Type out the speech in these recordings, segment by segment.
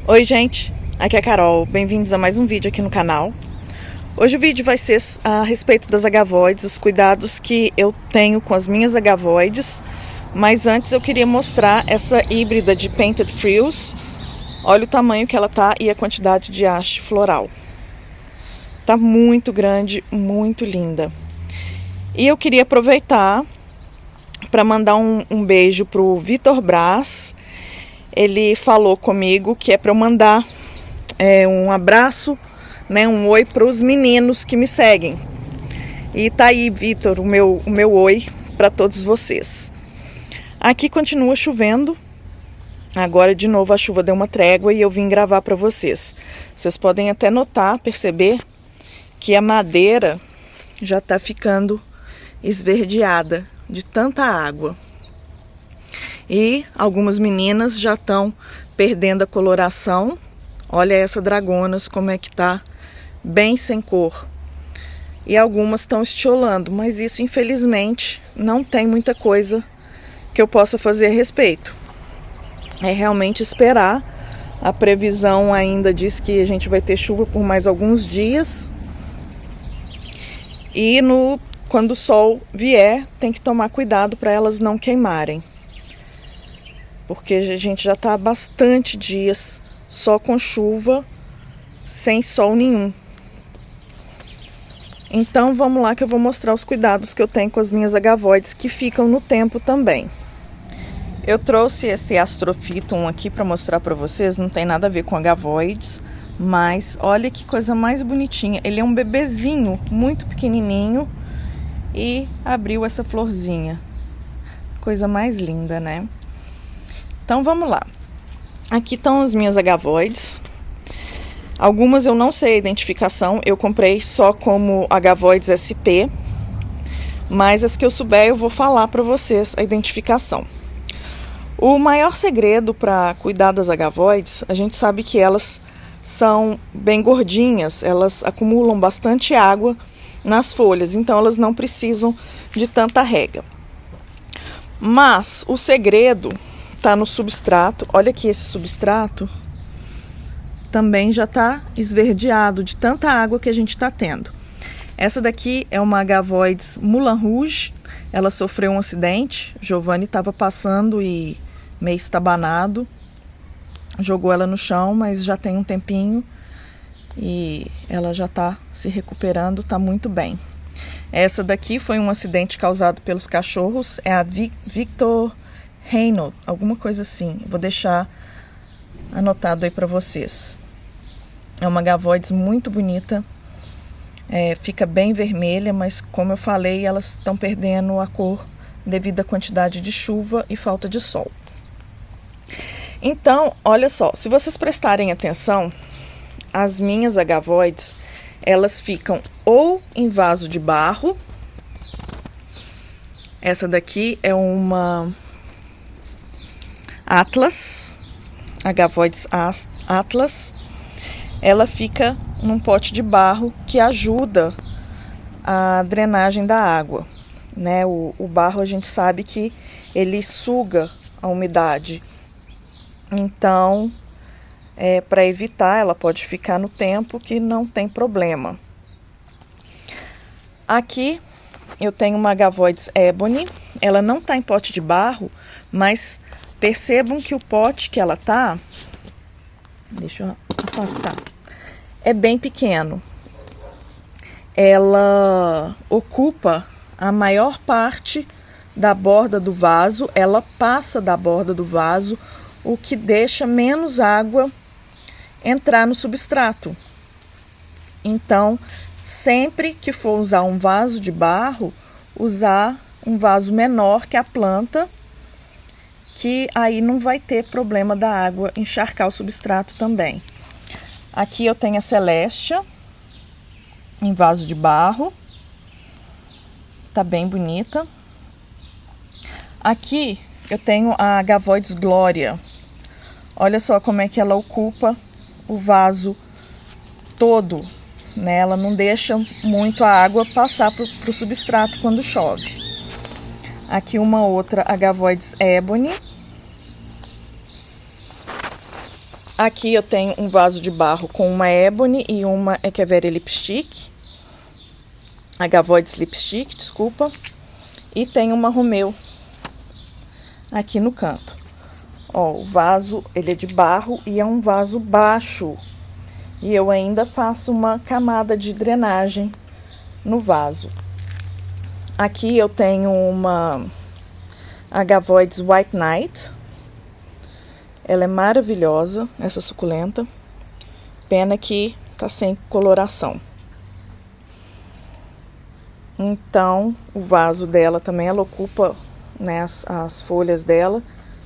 Oi gente, aqui é a Carol, bem-vindos a mais um vídeo aqui no canal. Hoje o vídeo vai ser a respeito das agavoides, os cuidados que eu tenho com as minhas agavoides. Mas antes eu queria mostrar essa híbrida de Painted Frills. Olha o tamanho que ela tá e a quantidade de haste floral. Tá muito grande, muito linda. E eu queria aproveitar para mandar um beijo pro Vitor Braz. Ele falou comigo que é para eu mandar um abraço, né, um oi para os meninos que me seguem. E tá aí, Vitor, o meu oi para todos vocês. Aqui continua chovendo. Agora de novo a chuva deu uma trégua e eu vim gravar para vocês. Vocês podem até notar, perceber que a madeira já tá ficando esverdeada de tanta água. E algumas meninas já estão perdendo a coloração. Olha essa dragonas como é que tá, bem sem cor. E algumas estão estiolando, mas isso infelizmente não tem muita coisa que eu possa fazer a respeito. É realmente esperar. A previsão ainda diz que a gente vai ter chuva por mais alguns dias. E quando o sol vier, tem que tomar cuidado para elas não queimarem. Porque a gente já está há bastante dias só com chuva, sem sol nenhum. Então vamos lá que eu vou mostrar os cuidados que eu tenho com as minhas agavoides que ficam no tempo também. Eu trouxe esse Astrophyton aqui para mostrar para vocês, não tem nada a ver com agavoides, mas olha que coisa mais bonitinha. Ele é um bebezinho muito pequenininho e abriu essa florzinha. Coisa mais linda, né? Então vamos lá. Aqui estão as minhas agavoides. Algumas eu não sei a identificação, eu comprei só como agavoides SP, mas as que eu souber eu vou falar para vocês a identificação. O maior segredo para cuidar das agavoides, a gente sabe que elas são bem gordinhas, elas acumulam bastante água nas folhas, então elas não precisam de tanta rega. Mas o segredo tá no substrato. Olha aqui, esse substrato também já tá esverdeado de tanta água que a gente tá tendo. Essa daqui é uma agavoides Moulin Rouge. Ela sofreu um acidente. Giovanni estava passando e meio estabanado. Jogou ela no chão, mas já tem um tempinho e ela já tá se recuperando, tá muito bem. Essa daqui foi um acidente causado pelos cachorros. É a Victor Reynolds, alguma coisa assim. Vou deixar anotado aí para vocês. É uma agavoides muito bonita. Fica bem vermelha, mas como eu falei, elas estão perdendo a cor devido à quantidade de chuva e falta de sol. Então, olha só, se vocês prestarem atenção, as minhas agavoides, elas ficam ou em vaso de barro. Essa daqui é uma Atlas, agavoides Atlas. Ela fica num pote de barro que ajuda a drenagem da água, né? O barro a gente sabe que ele suga a umidade. Então, para evitar, ela pode ficar no tempo que não tem problema. Aqui eu tenho uma agavoides Ebony. Ela não está em pote de barro, mas percebam que o pote que ela tá, deixa eu afastar, é bem pequeno. Ela ocupa a maior parte da borda do vaso, ela passa da borda do vaso, o que deixa menos água entrar no substrato. Então, sempre que for usar um vaso de barro, usar um vaso menor que a planta, que aí não vai ter problema da água encharcar o substrato também. Aqui eu tenho a Celestia em vaso de barro. Tá bem bonita. Aqui eu tenho a agavoides Glória. Olha só como é que ela ocupa o vaso todo, né? Ela não deixa muito a água passar pro substrato quando chove. Aqui uma outra agavoides Ebony. Aqui eu tenho um vaso de barro com uma Ebony e uma Echeveria Lipstick. Agavoides Lipstick, desculpa. E tem uma Romeu aqui no canto. Ó, o vaso, ele é de barro e é um vaso baixo. E eu ainda faço uma camada de drenagem no vaso. Aqui eu tenho uma Agavoides White Knight. Ela é maravilhosa, essa suculenta. Pena que tá sem coloração. Então, o vaso dela também, ela ocupa, né, as folhas dela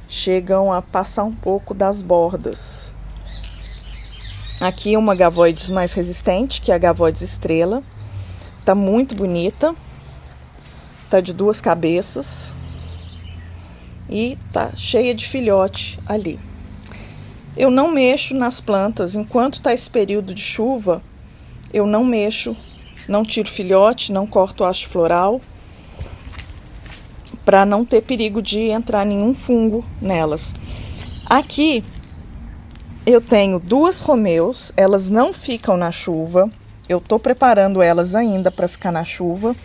chegam a passar um pouco das bordas. Aqui uma Agavoides mais resistente, que é a Agavoides Estrela. Tá muito bonita. Tá de 2 cabeças. E tá cheia de filhote ali. Eu não mexo nas plantas. Enquanto tá esse período de chuva, eu não mexo. Não tiro filhote, não corto haste floral. Para não ter perigo de entrar nenhum fungo nelas. Aqui eu tenho 2 Romeus, elas não ficam na chuva. Eu tô preparando elas ainda para ficar na chuva,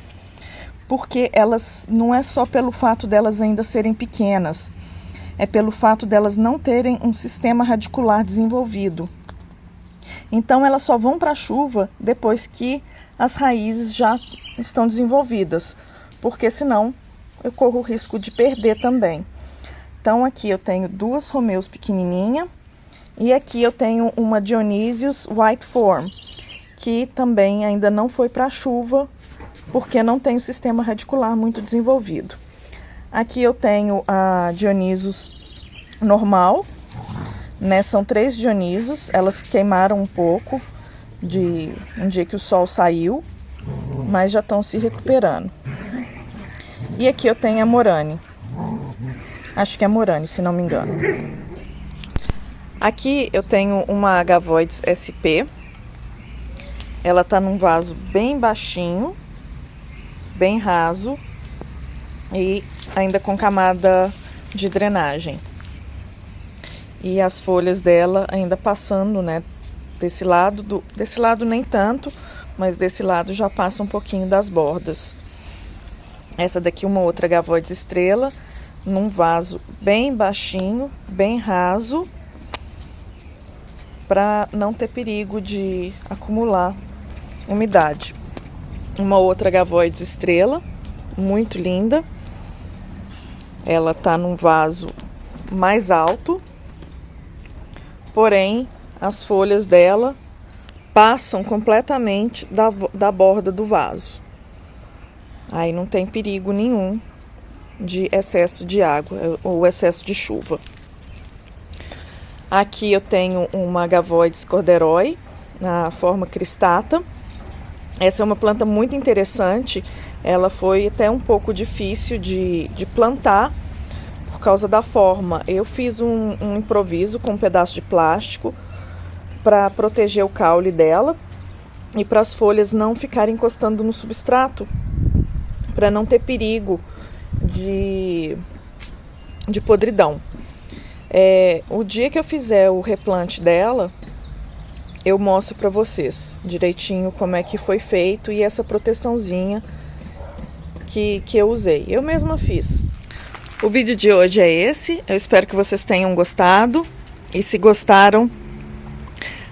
porque elas não é só pelo fato delas ainda serem pequenas, é pelo fato delas não terem um sistema radicular desenvolvido. Então elas só vão para a chuva depois que as raízes já estão desenvolvidas, porque senão eu corro o risco de perder também. Então aqui eu tenho 2 Romeus pequenininha e aqui eu tenho uma Dionysius White Form, que também ainda não foi para a chuva, porque não tem o sistema radicular muito desenvolvido. Aqui eu tenho a Dionysius normal, né? São 3 Dionysius, elas queimaram um pouco de um dia que o sol saiu, mas já estão se recuperando. E aqui eu tenho a Morane. Acho que é Morane, se não me engano. Aqui eu tenho uma Agavoides SP. Ela tá num vaso bem baixinho, bem raso e ainda com camada de drenagem. E as folhas dela ainda passando, né, desse lado nem tanto, mas desse lado já passa um pouquinho das bordas. Essa daqui é uma outra Agavoides Estrela, num vaso bem baixinho, bem raso, para não ter perigo de acumular umidade. Uma outra Agavoides Estrela, muito linda. Ela tá num vaso mais alto, porém as folhas dela passam completamente da borda do vaso. Aí não tem perigo nenhum de excesso de água ou excesso de chuva. Aqui eu tenho uma Agavoides Corderoy na forma cristata. Essa é uma planta muito interessante. Ela foi até um pouco difícil de plantar por causa da forma. Eu fiz um improviso com um pedaço de plástico para proteger o caule dela e para as folhas não ficarem encostando no substrato, para não ter perigo de podridão. O dia que eu fizer o replante dela, eu mostro para vocês direitinho como é que foi feito e essa proteçãozinha que eu usei. Eu mesma fiz. O vídeo de hoje é esse. Eu espero que vocês tenham gostado. E se gostaram,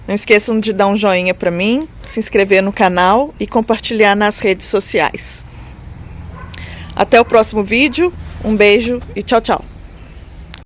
não esqueçam de dar um joinha para mim, se inscrever no canal e compartilhar nas redes sociais. Até o próximo vídeo. Um beijo e tchau, tchau.